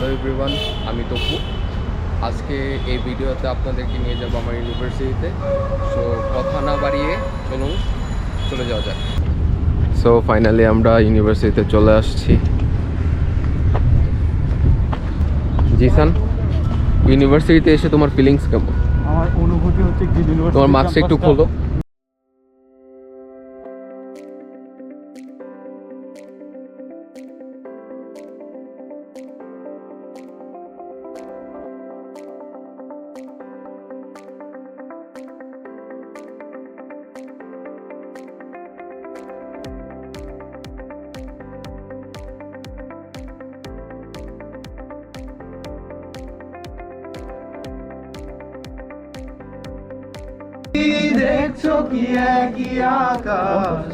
Hello everyone, আমি তপু। আজকে এই ভিডিওতে আপনাদেরকে নিয়ে যাব আমার ইউনিভার্সিটিতে। সো কথা না বাড়িয়ে চলুন চলে যাওয়া যাক। সো ফাইনালি আমরা ইউনিভার্সিটিতে চলে আসছি। জিসান, ইউনিভার্সিটিতে এসে তোমার ফিলিংস কেমন? আমার অনুভূতি হচ্ছে কি, তোমার মার্কসটা একটু খোলো। দেখছো কি একই আকাশ,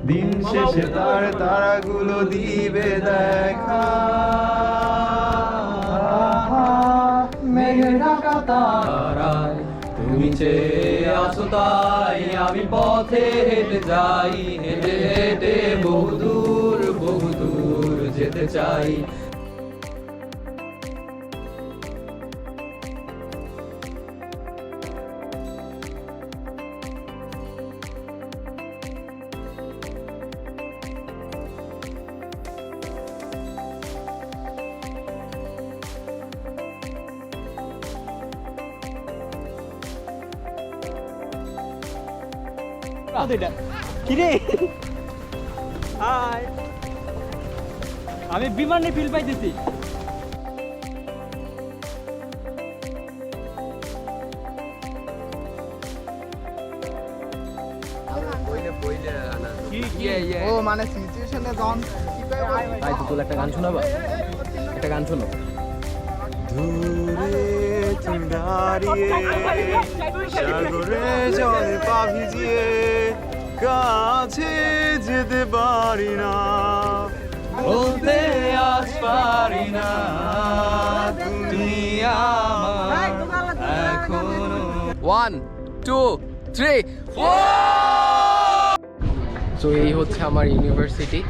দিন শেষে তার তারাগুলো দিবে দেখা। মেঘের ঢাকা তারায় তুমি চেয়ে আসো, তাই আমি পথে হেঁটে যাই, হেঁটে হেঁটে বহুদূর বহুদূর যেতে চাই। কিরে হাই, আমি বিমানে ফিল পাইতেছি। ও মানে সিচুয়েশনে যখন ভাই তুই একটা গান শোনাবা? একটা গান শোনো। দূরে তুমি দাঁড়িয়ে সাগরে জলে পা ভিজিয়ে, কাছে যেতে পারি না, বলতে আজ পারি না তুমি আমার এখনো। 1 2 3 4। সো এই হচ্ছে আমার ইউনিভার্সিটি।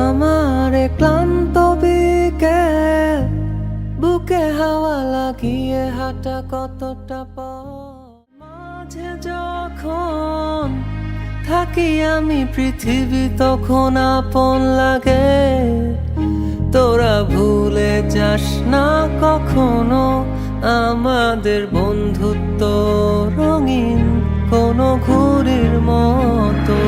আমার ক্লান্ত বিকেল, বুকে হাওয়া লাগিয়ে হাঁটা কতটা পথ, মাঝে যখন থাকি আমি পৃথিবী তখন আপন লাগে। তোরা ভুলে যাস না কখনো আমাদের বন্ধুত্ব রঙিন কোনো ঘুড়ির মতো।